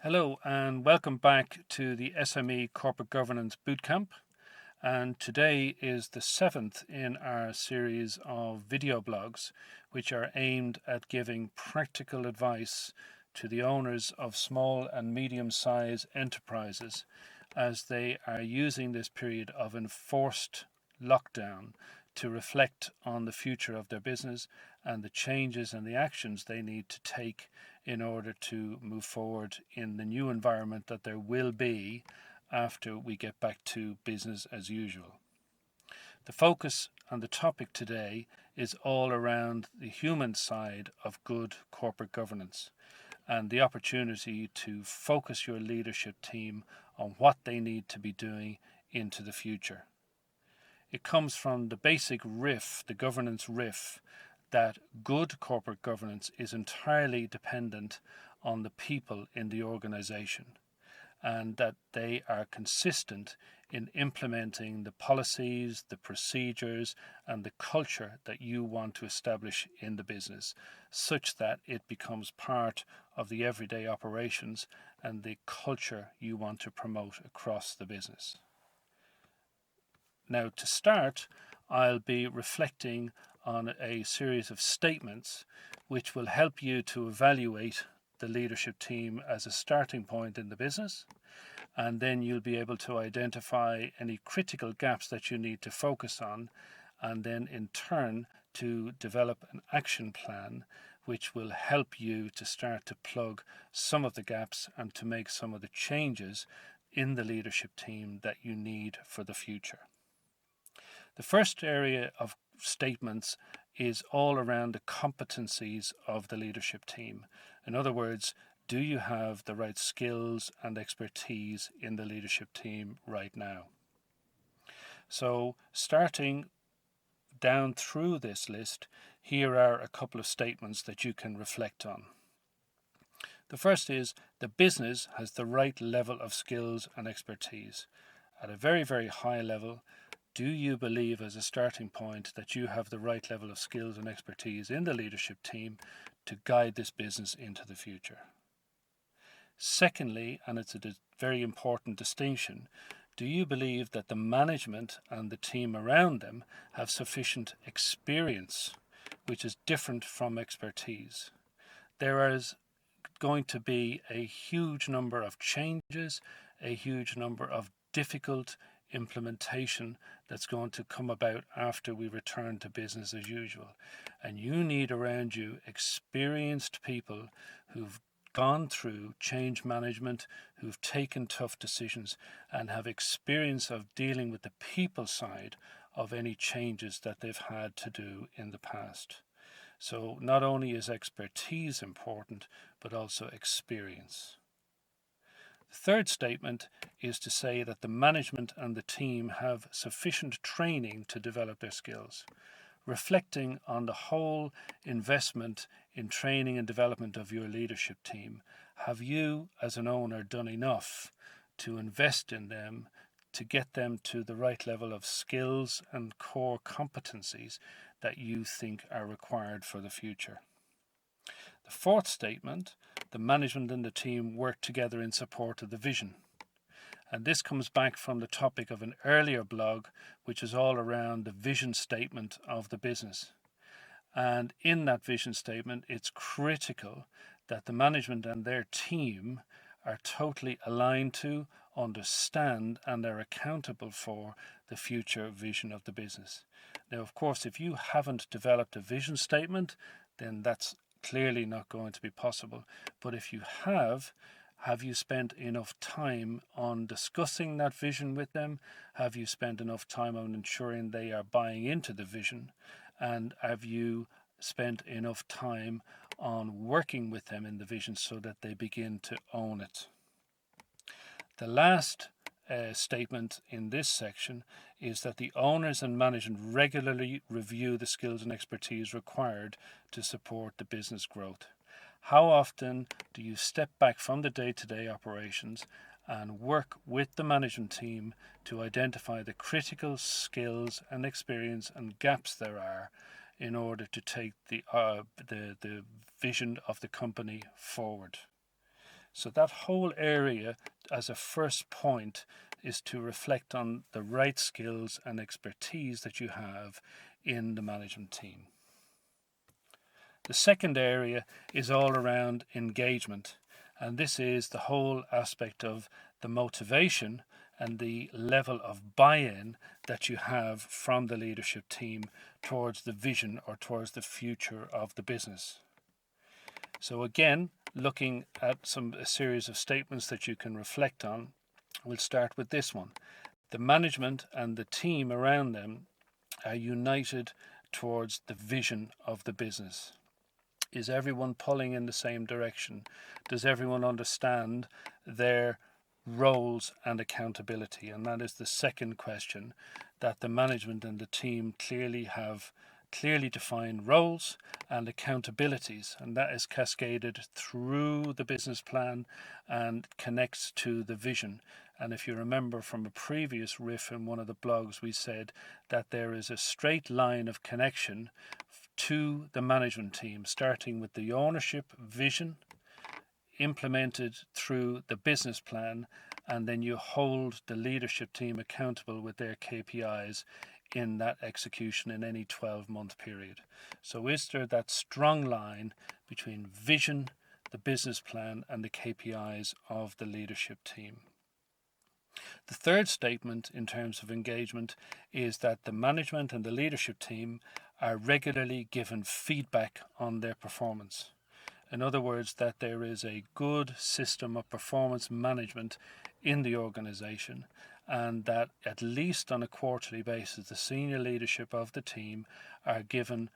Hello and welcome back to the SME Corporate Governance Bootcamp. And today is the seventh in our series of video blogs, which are aimed at giving practical advice to the owners of small and medium-sized enterprises as they are using this period of enforced lockdown to reflect on the future of their business and the changes and the actions they need to take in order to move forward in the new environment that there will be after we get back to business as usual. The focus on the topic today is all around the human side of good corporate governance and the opportunity to focus your leadership team on what they need to be doing into the future. It comes from the basic riff, the governance riff, that good corporate governance is entirely dependent on the people in the organization and that they are consistent in implementing the policies, the procedures, and the culture that you want to establish in the business, such that it becomes part of the everyday operations and the culture you want to promote across the business. Now, to start, I'll be reflecting on a series of statements which will help you to evaluate the leadership team as a starting point in the business, and then you'll be able to identify any critical gaps that you need to focus on, and then in turn to develop an action plan which will help you to start to plug some of the gaps and to make some of the changes in the leadership team that you need for the future. The first area of statements is all around the competencies of the leadership team. In other words, do you have the right skills and expertise in the leadership team right now? So, starting down through this list, here are a couple of statements that you can reflect on. The first is the business has the right level of skills and expertise. At a very, very high level, do you believe as a starting point that you have the right level of skills and expertise in the leadership team to guide this business into the future? Secondly, and it's a very important distinction, do you believe that the management and the team around them have sufficient experience, which is different from expertise? There is going to be a huge number of changes, a huge number of difficult implementation that's going to come about after we return to business as usual. And you need around you experienced people who've gone through change management, who've taken tough decisions and have experience of dealing with the people side of any changes that they've had to do in the past. So not only is expertise important, but also experience. The third statement is to say that the management and the team have sufficient training to develop their skills. Reflecting on the whole investment in training and development of your leadership team, have you as an owner done enough to invest in them to get them to the right level of skills and core competencies that you think are required for the future? The fourth statement, the management and the team work together in support of the vision. And this comes back from the topic of an earlier blog, which is all around the vision statement of the business. And in that vision statement, it's critical that the management and their team are totally aligned to, understand, and are accountable for the future vision of the business. Now, of course, if you haven't developed a vision statement, then that's clearly not going to be possible. But if you have you spent enough time on discussing that vision with them? Have you spent enough time on ensuring they are buying into the vision? And have you spent enough time on working with them in the vision so that they begin to own it? The last statement in this section is that the owners and management regularly review the skills and expertise required to support the business growth. How often do you step back from the day-to-day operations and work with the management team to identify the critical skills and experience and gaps there are in order to take the vision of the company forward? So that whole area as a first point is to reflect on the right skills and expertise that you have in the management team. The second area is all around engagement, and this is the whole aspect of the motivation and the level of buy-in that you have from the leadership team towards the vision or towards the future of the business. So again, looking at a series of statements that you can reflect on, we'll start with this one. The management and the team around them are united towards the vision of the business. Is everyone pulling in the same direction? Does everyone understand their roles and accountability? And that is the second question, that the management and the team clearly defined roles and accountabilities, and that is cascaded through the business plan and connects to the vision. And if you remember from a previous riff in one of the blogs, we said that there is a straight line of connection to the management team, starting with the ownership vision implemented through the business plan, and then you hold the leadership team accountable with their KPIs in that execution in any 12-month period. So is there that strong line between vision, the business plan, and the KPIs of the leadership team? The third statement in terms of engagement is that the management and the leadership team are regularly given feedback on their performance. In other words, that there is a good system of performance management in the organization, and that at least on a quarterly basis, the senior leadership of the team are given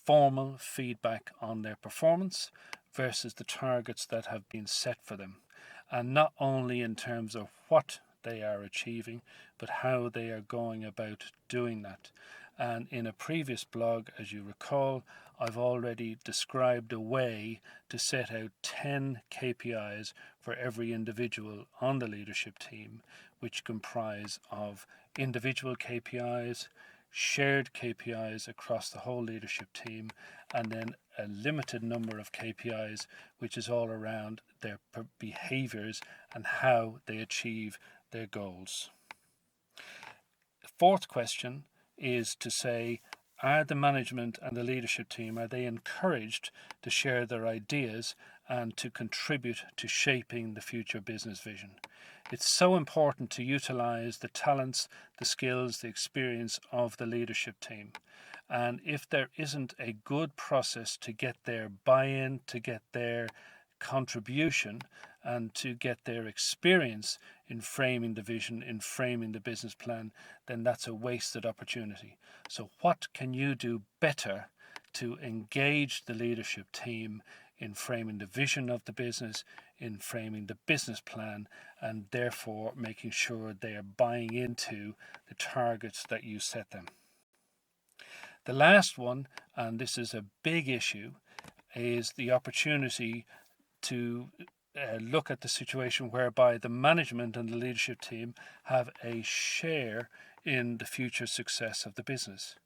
formal feedback on their performance versus the targets that have been set for them. And not only in terms of what they are achieving, but how they are going about doing that. And in a previous blog, as you recall, I've already described a way to set out 10 KPIs for every individual on the leadership team, which comprise of individual KPIs, shared KPIs across the whole leadership team, and then a limited number of KPIs, which is all around their behaviors and how they achieve their goals. The fourth question is to say, are the management and the leadership team, are they encouraged to share their ideas and to contribute to shaping the future business vision? It's so important to utilize the talents, the skills, the experience of the leadership team. And if there isn't a good process to get their buy-in, to get their contribution, and to get their experience in framing the vision, in framing the business plan, then that's a wasted opportunity. So what can you do better to engage the leadership team in framing the vision of the business, in framing the business plan, and therefore making sure they are buying into the targets that you set them? The last one, and this is a big issue, is the opportunity to look at the situation whereby the management and the leadership team have a share in the future success of the business.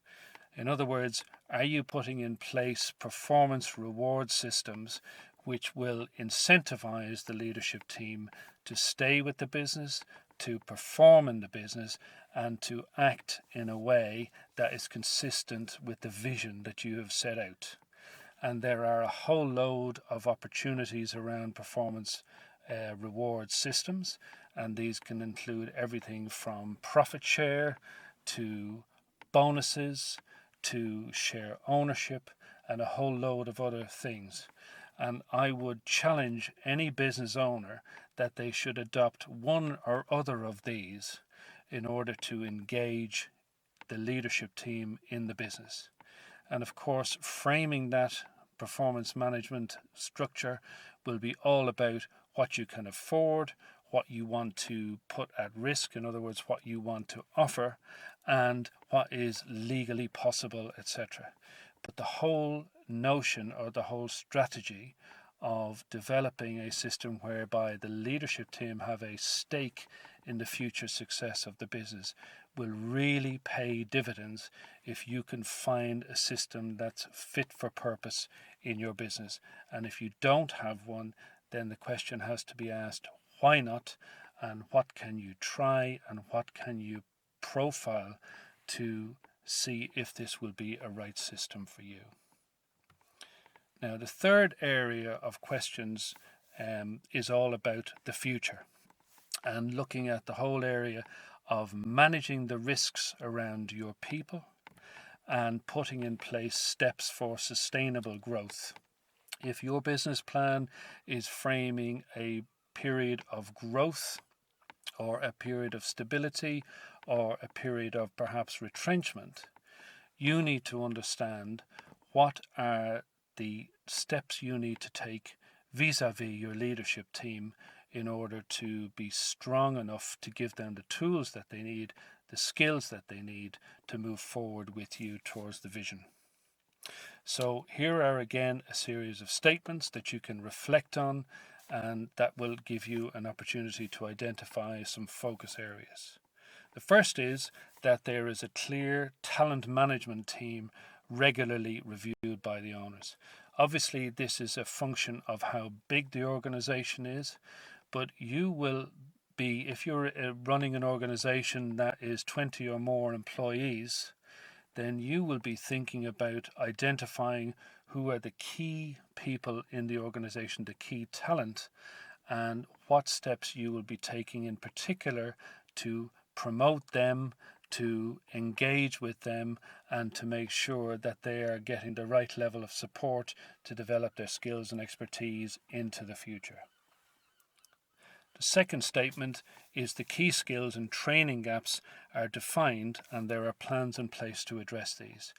In other words, are you putting in place performance reward systems which will incentivize the leadership team to stay with the business, to perform in the business, and to act in a way that is consistent with the vision that you have set out? And there are a whole load of opportunities around performance reward systems, and these can include everything from profit share to bonuses to share ownership and a whole load of other things. And I would challenge any business owner that they should adopt one or other of these in order to engage the leadership team in the business. And of course, framing that performance management structure will be all about what you can afford, what you want to put at risk, in other words, what you want to offer, and what is legally possible, etc. But the whole notion or the whole strategy of developing a system whereby the leadership team have a stake in the future success of the business will really pay dividends if you can find a system that's fit for purpose in your business. And if you don't have one, then the question has to be asked, why not? And what can you try and what can you profile to see if this will be a right system for you? Now, the third area of questions is all about the future and looking at the whole area of managing the risks around your people and putting in place steps for sustainable growth. If your business plan is framing a period of growth or a period of stability or a period of perhaps retrenchment, you need to understand what are the steps you need to take vis-a-vis your leadership team in order to be strong enough to give them the tools that they need, the skills that they need to move forward with you towards the vision. So here are again a series of statements that you can reflect on, and that will give you an opportunity to identify some focus areas. The first is that there is a clear talent management team regularly reviewed by the owners. Obviously, this is a function of how big the organization is, but you will be, if you're running an organization that is 20 or more employees, then you will be thinking about identifying who are the key people in the organization, the key talent, and what steps you will be taking in particular to promote them, to engage with them, and to make sure that they are getting the right level of support to develop their skills and expertise into the future. The second statement is the key skills and training gaps are defined and there are plans in place to address these.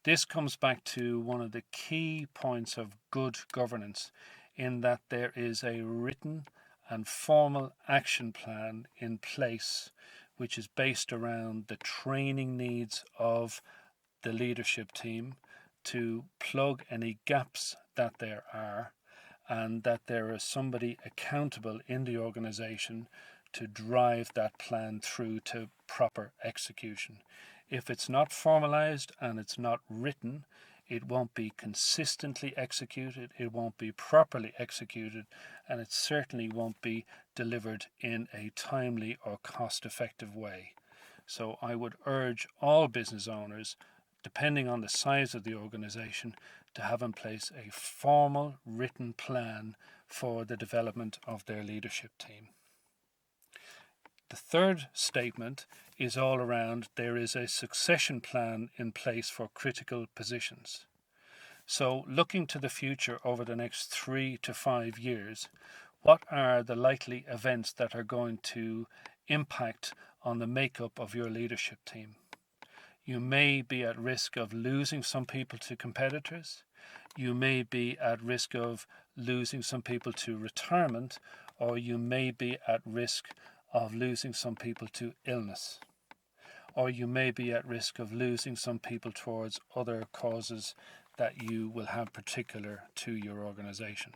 This comes back to one of the key points of good governance, in that there is a written and formal action plan in place which is based around the training needs of the leadership team to plug any gaps that there are, and that there is somebody accountable in the organization to drive that plan through to proper execution. If it's not formalized and it's not written, it won't be consistently executed, it won't be properly executed, and it certainly won't be delivered in a timely or cost-effective way. So I would urge all business owners, depending on the size of the organization, to have in place a formal written plan for the development of their leadership team. The third statement is all around there is a succession plan in place for critical positions. So looking to the future over the next 3 to 5 years, what are the likely events that are going to impact on the makeup of your leadership team? You may be at risk of losing some people to competitors. You may be at risk of losing some people to retirement, or you may be at risk of losing some people to illness, or you may be at risk of losing some people towards other causes that you will have particular to your organization.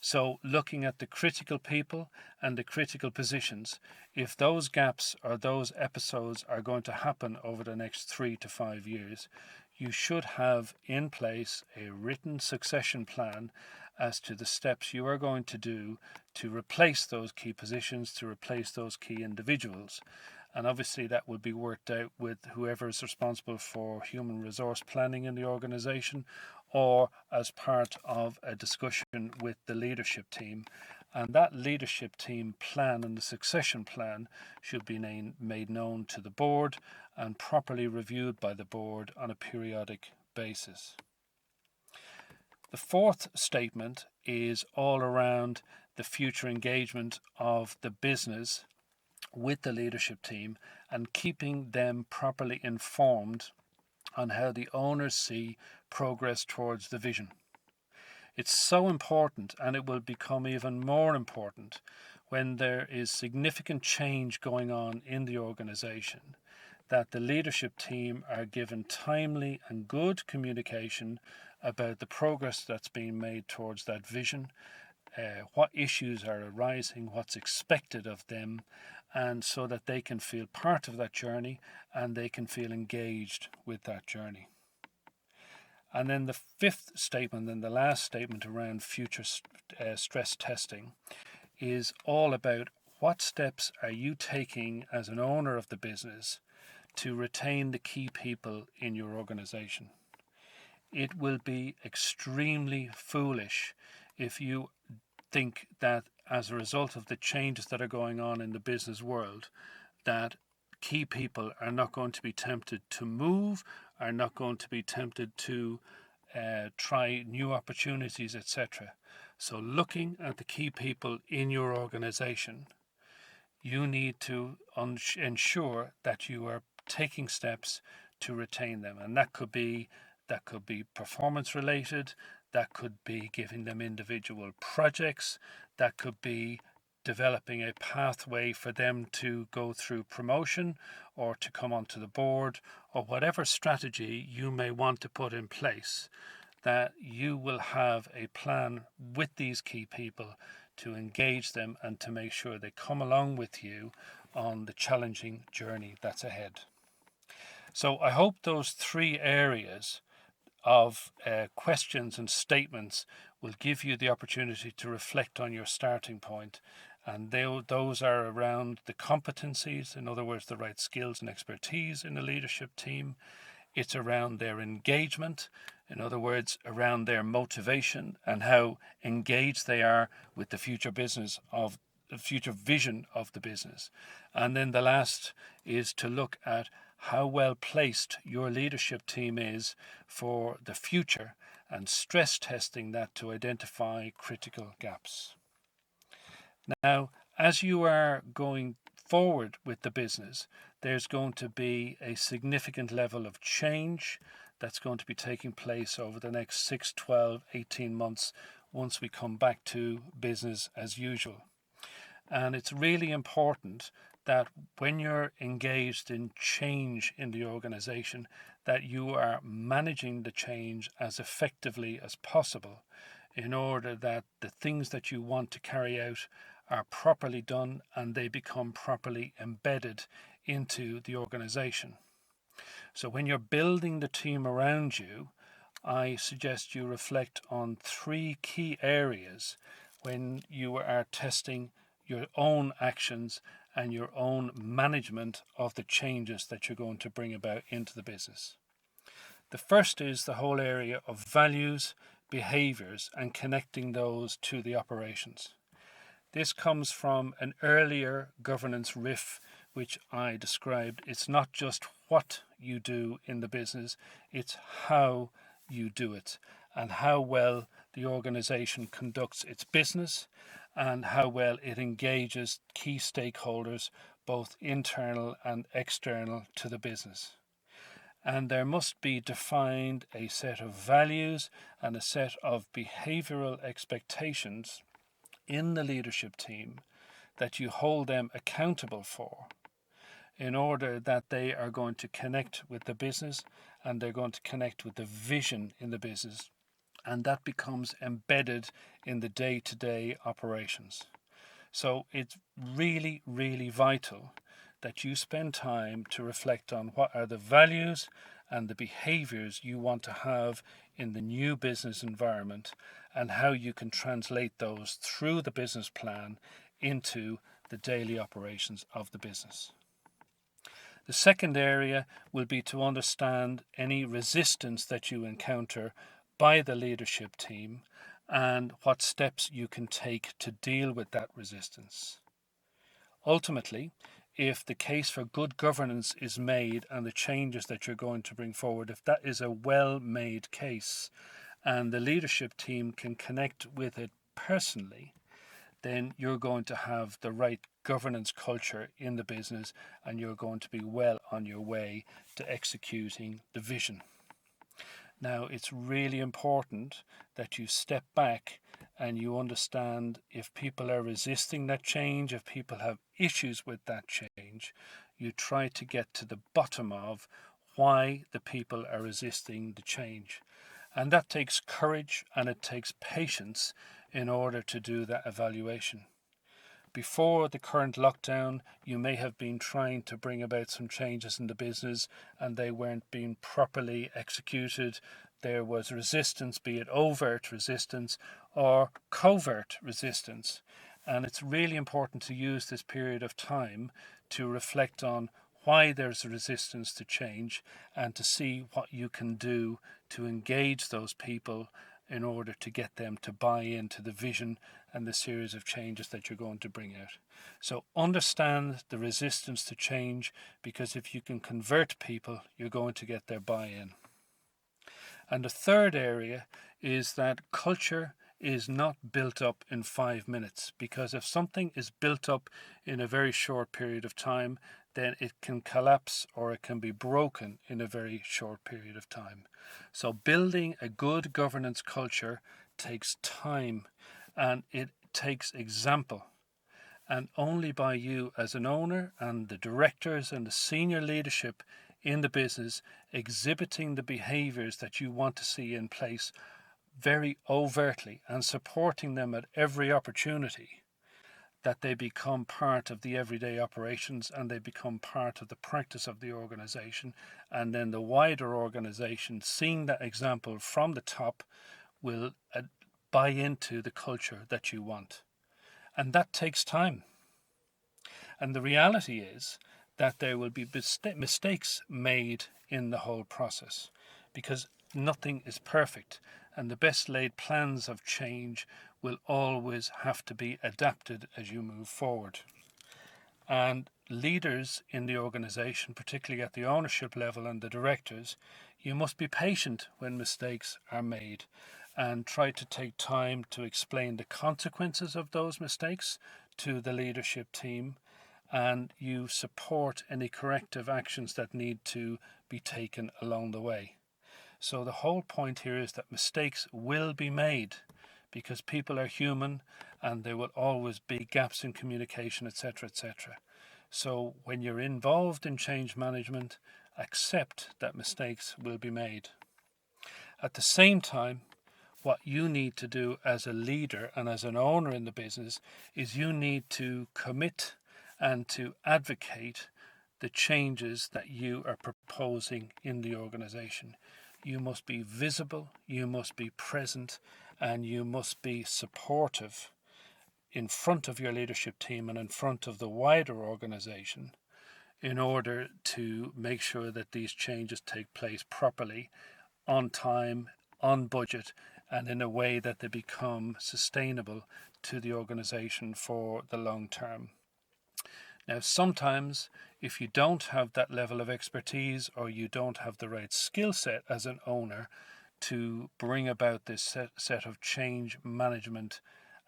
So looking at the critical people and the critical positions, if those gaps or those episodes are going to happen over the next 3 to 5 years, you should have in place a written succession plan as to the steps you are going to do to replace those key positions, to replace those key individuals. And obviously that will be worked out with whoever is responsible for human resource planning in the organization, or as part of a discussion with the leadership team. And that leadership team plan and the succession plan should be made known to the board and properly reviewed by the board on a periodic basis. The fourth statement is all around the future engagement of the business with the leadership team and keeping them properly informed on how the owners see progress towards the vision. It's so important, and it will become even more important when there is significant change going on in the organization, that the leadership team are given timely and good communication about the progress that's being made towards that vision, what issues are arising, what's expected of them, and so that they can feel part of that journey and they can feel engaged with that journey. And then the fifth statement, and the last statement around future stress testing, is all about what steps are you taking as an owner of the business to retain the key people in your organization. It will be extremely foolish if you think that as a result of the changes that are going on in the business world, that key people are not going to be tempted to move, are not going to be tempted to try new opportunities, etc. So looking at the key people in your organization, you need to ensure that you are taking steps to retain them. And that could be performance related, that could be giving them individual projects, that could be developing a pathway for them to go through promotion or to come onto the board, or whatever strategy you may want to put in place, that you will have a plan with these key people to engage them and to make sure they come along with you on the challenging journey that's ahead. So I hope those three areas of questions and statements will give you the opportunity to reflect on your starting point. And those are around the competencies, in other words, the right skills and expertise in the leadership team. It's around their engagement, in other words, around their motivation and how engaged they are with the future business of the future vision of the business. And then the last is to look at how well placed your leadership team is for the future and stress testing that to identify critical gaps. Now, as you are going forward with the business, there's going to be a significant level of change that's going to be taking place over the next 6, 12, 18 months once we come back to business as usual. And it's really important that when you're engaged in change in the organization, that you are managing the change as effectively as possible in order that the things that you want to carry out are properly done and they become properly embedded into the organization. So when you're building the team around you, I suggest you reflect on three key areas when you are testing your own actions and your own management of the changes that you're going to bring about into the business. The first is the whole area of values, behaviors, and connecting those to the operations. This comes from an earlier governance riff which I described. It's not just what you do in the business, it's how you do it and how well the organization conducts its business and how well it engages key stakeholders, both internal and external to the business. And there must be defined a set of values and a set of behavioral expectations in the leadership team that you hold them accountable for, in order that they are going to connect with the business and they're going to connect with the vision in the business, and that becomes embedded in the day-to-day operations. So it's really, really vital that you spend time to reflect on what are the values and the behaviors you want to have in the new business environment and how you can translate those through the business plan into the daily operations of the business. The second area will be to understand any resistance that you encounter by the leadership team and what steps you can take to deal with that resistance. Ultimately, if the case for good governance is made and the changes that you're going to bring forward, if that is a well-made case and the leadership team can connect with it personally, then you're going to have the right governance culture in the business and you're going to be well on your way to executing the vision. Now, it's really important that you step back and you understand if people are resisting that change, if people have issues with that change, you try to get to the bottom of why the people are resisting the change. And that takes courage and it takes patience in order to do that evaluation. Before the current lockdown, you may have been trying to bring about some changes in the business and they weren't being properly executed. there was resistance, be it overt resistance or covert resistance. And it's really important to use this period of time to reflect on why there's a resistance to change and to see what you can do to engage those people in order to get them to buy into the vision and the series of changes that you're going to bring out. So understand the resistance to change, because if you can convert people, you're going to get their buy-in. And the third area is that culture is not built up in 5 minutes, because if something is built up in a very short period of time, then it can collapse or it can be broken in a very short period of time. So building a good governance culture takes time, and it takes example. And only by you as an owner and the directors and the senior leadership in the business exhibiting the behaviours that you want to see in place very overtly and supporting them at every opportunity, that they become part of the everyday operations and they become part of the practice of the organization. And then the wider organization, seeing that example from the top, will buy into the culture that you want. And that takes time. And the reality is that there will be mistakes made in the whole process, because nothing is perfect, and the best laid plans of change will always have to be adapted as you move forward. And leaders in the organization, particularly at the ownership level and the directors, you must be patient when mistakes are made and try to take time to explain the consequences of those mistakes to the leadership team, and you support any corrective actions that need to be taken along the way. So the whole point here is that mistakes will be made, because people are human and there will always be gaps in communication, etc., etc. So when you're involved in change management, accept that mistakes will be made. At the same time, what you need to do as a leader and as an owner in the business is you need to commit and to advocate the changes that you are proposing in the organization. You must be visible, you must be present, and you must be supportive in front of your leadership team and in front of the wider organization in order to make sure that these changes take place properly, on time, on budget, and in a way that they become sustainable to the organization for the long term. Now, sometimes if you don't have that level of expertise or you don't have the right skill set as an owner to bring about this set of change management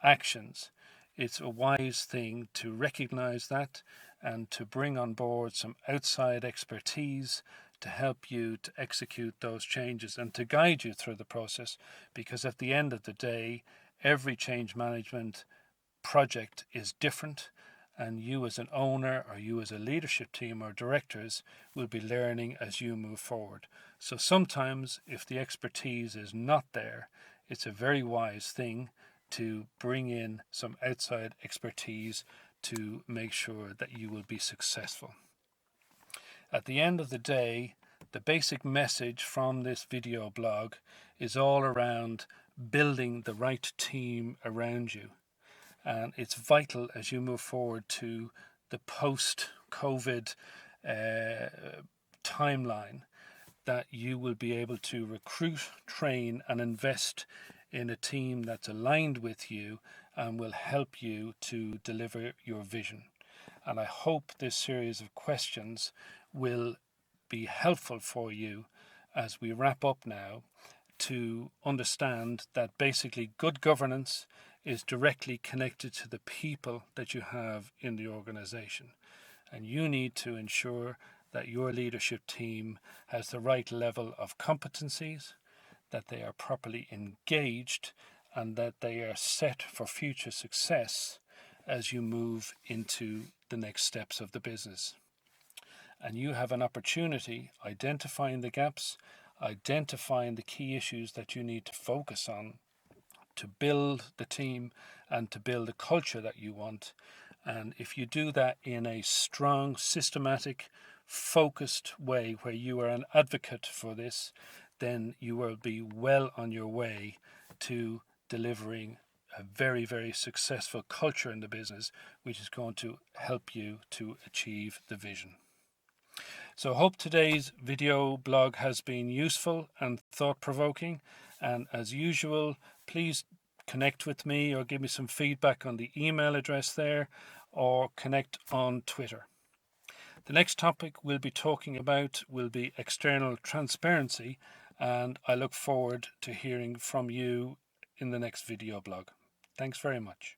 actions, it's a wise thing to recognize that and to bring on board some outside expertise to help you to execute those changes and to guide you through the process, because at the end of the day, every change management project is different, and you as an owner or you as a leadership team or directors will be learning as you move forward. So sometimes if the expertise is not there, it's a very wise thing to bring in some outside expertise to make sure that you will be successful. At the end of the day, the basic message from this video blog is all around building the right team around you. And it's vital as you move forward to the post-COVID timeline that you will be able to recruit, train, and invest in a team that's aligned with you and will help you to deliver your vision. And I hope this series of questions will be helpful for you as we wrap up now, to understand that basically good governance is directly connected to the people that you have in the organization. And you need to ensure that your leadership team has the right level of competencies, that they are properly engaged, and that they are set for future success as you move into the next steps of the business. And you have an opportunity identifying the gaps, identifying the key issues that you need to focus on to build the team and to build the culture that you want. And if you do that in a strong, systematic, focused way where you are an advocate for this, then you will be well on your way to delivering a very, very successful culture in the business, which is going to help you to achieve the vision. So I hope today's video blog has been useful and thought-provoking, and as usual, please connect with me or give me some feedback on the email address there, or connect on Twitter. The next topic we'll be talking about will be external transparency, and I look forward to hearing from you in the next video blog. Thanks very much.